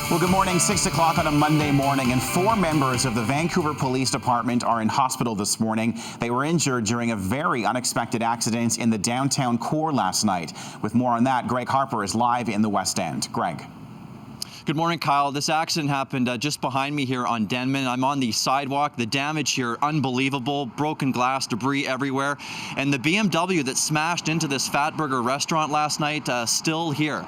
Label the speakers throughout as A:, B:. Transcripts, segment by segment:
A: Well, good morning. 6 o'clock on a Monday morning, and 4 members of the Vancouver Police Department are in hospital this morning. They were injured during a very unexpected accident in the downtown core last night. With more on that, Greg Harper is live in the West End. Greg.
B: Good morning, Kyle. This accident happened just behind me here on Denman. I'm on the sidewalk. The damage here, unbelievable. Broken glass, debris everywhere. And the BMW that smashed into this Fatburger restaurant last night, still here.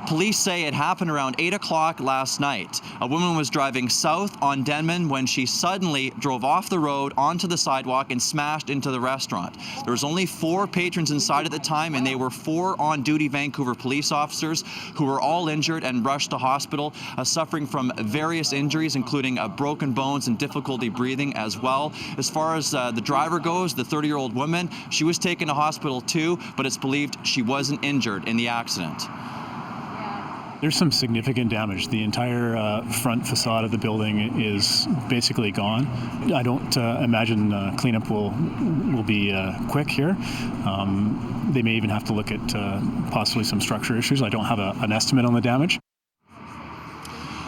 B: Police say it happened around 8 o'clock last night. A woman was driving south on Denman when she suddenly drove off the road onto the sidewalk and smashed into the restaurant. There was only 4 patrons inside at the time, and they were 4 on-duty Vancouver police officers who were all injured and rushed to hospital. Suffering from various injuries, including broken bones and difficulty breathing as well. As far as the driver goes, the 30-year-old woman, she was taken to hospital too, but it's believed she wasn't injured in the accident.
C: There's some significant damage. The entire front facade of the building is basically gone. I don't imagine cleanup will be quick here. They may even have to look at possibly some structure issues. I don't have an estimate on the damage.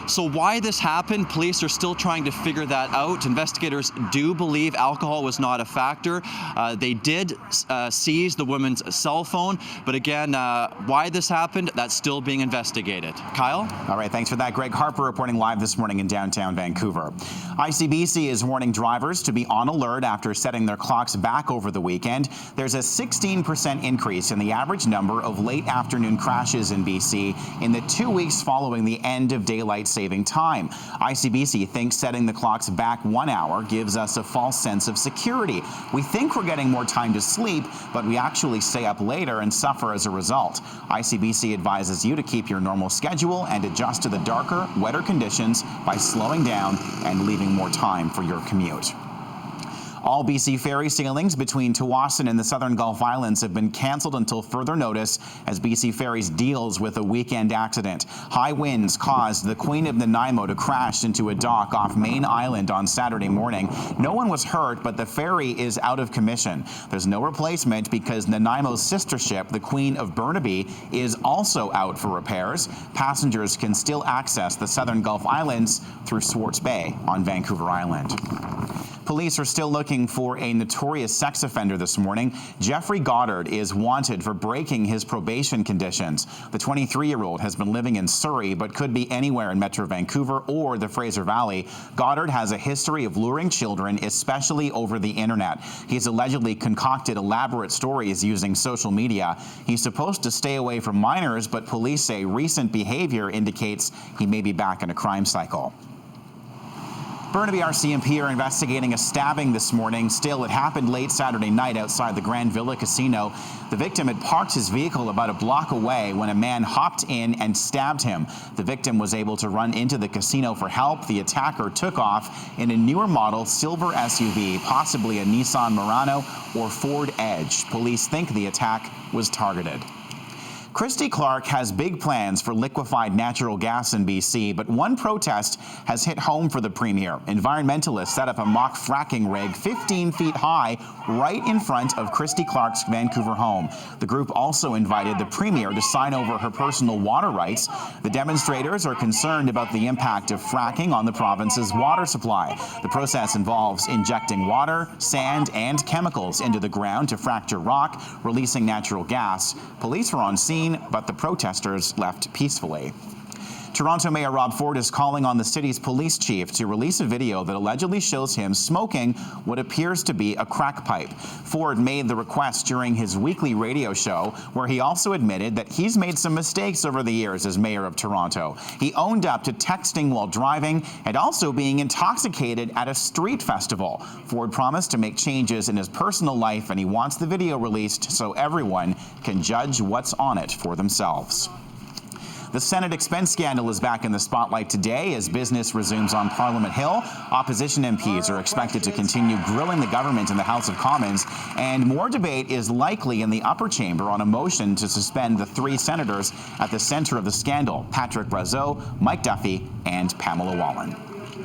B: So why this happened, police are still trying to figure that out. Investigators do believe alcohol was not a factor. They did seize the woman's cell phone, but again, why this happened, that's still being investigated. Kyle?
A: All right, thanks for that. Greg Harper reporting live this morning in downtown Vancouver. ICBC is warning drivers to be on alert after setting their clocks back over the weekend. There's a 16% increase in the average number of late afternoon crashes in BC in the 2 weeks following the end of daylight saving time. ICBC thinks setting the clocks back 1 hour gives us a false sense of security. We think we're getting more time to sleep, but we actually stay up later and suffer as a result. ICBC advises you to keep your normal schedule and adjust to the darker, wetter conditions by slowing down and leaving more time for your commute. All BC ferry sailings between Tsawwassen and the Southern Gulf Islands have been cancelled until further notice as BC Ferries deals with a weekend accident. High winds caused the Queen of Nanaimo to crash into a dock off Main Island on Saturday morning. No one was hurt, but the ferry is out of commission. There's no replacement because Nanaimo's sister ship, the Queen of Burnaby, is also out for repairs. Passengers can still access the Southern Gulf Islands through Swartz Bay on Vancouver Island. Police are still looking for a notorious sex offender this morning. Geoffrey Goddard is wanted for breaking his probation conditions. The 23-year-old has been living in Surrey but could be anywhere in Metro Vancouver or the Fraser Valley. Goddard has a history of luring children, especially over the internet. He's allegedly concocted elaborate stories using social media. He's supposed to stay away from minors, but police say recent behavior indicates he may be back in a crime cycle. Burnaby RCMP are investigating a stabbing this morning. Still, it happened late Saturday night outside the Grand Villa Casino. The victim had parked his vehicle about a block away when a man hopped in and stabbed him. The victim was able to run into the casino for help. The attacker took off in a newer model silver SUV, possibly a Nissan Murano or Ford Edge. Police think the attack was targeted. Christy Clark has big plans for liquefied natural gas in BC, but one protest has hit home for the Premier. Environmentalists set up a mock fracking rig 15 feet high right in front of Christy Clark's Vancouver home. The group also invited the Premier to sign over her personal water rights. The demonstrators are concerned about the impact of fracking on the province's water supply. The process involves injecting water, sand, and chemicals into the ground to fracture rock, releasing natural gas. Police were on scene, but the protesters left peacefully. Toronto Mayor Rob Ford is calling on the city's police chief to release a video that allegedly shows him smoking what appears to be a crack pipe. Ford made the request during his weekly radio show, where he also admitted that he's made some mistakes over the years as mayor of Toronto. He owned up to texting while driving and also being intoxicated at a street festival. Ford promised to make changes in his personal life, and he wants the video released so everyone can judge what's on it for themselves. The Senate expense scandal is back in the spotlight today as business resumes on Parliament Hill. Opposition MPs are expected to continue grilling the government in the House of Commons, and more debate is likely in the upper chamber on a motion to suspend the 3 senators at the center of the scandal: Patrick Brazeau, Mike Duffy, and Pamela Wallin.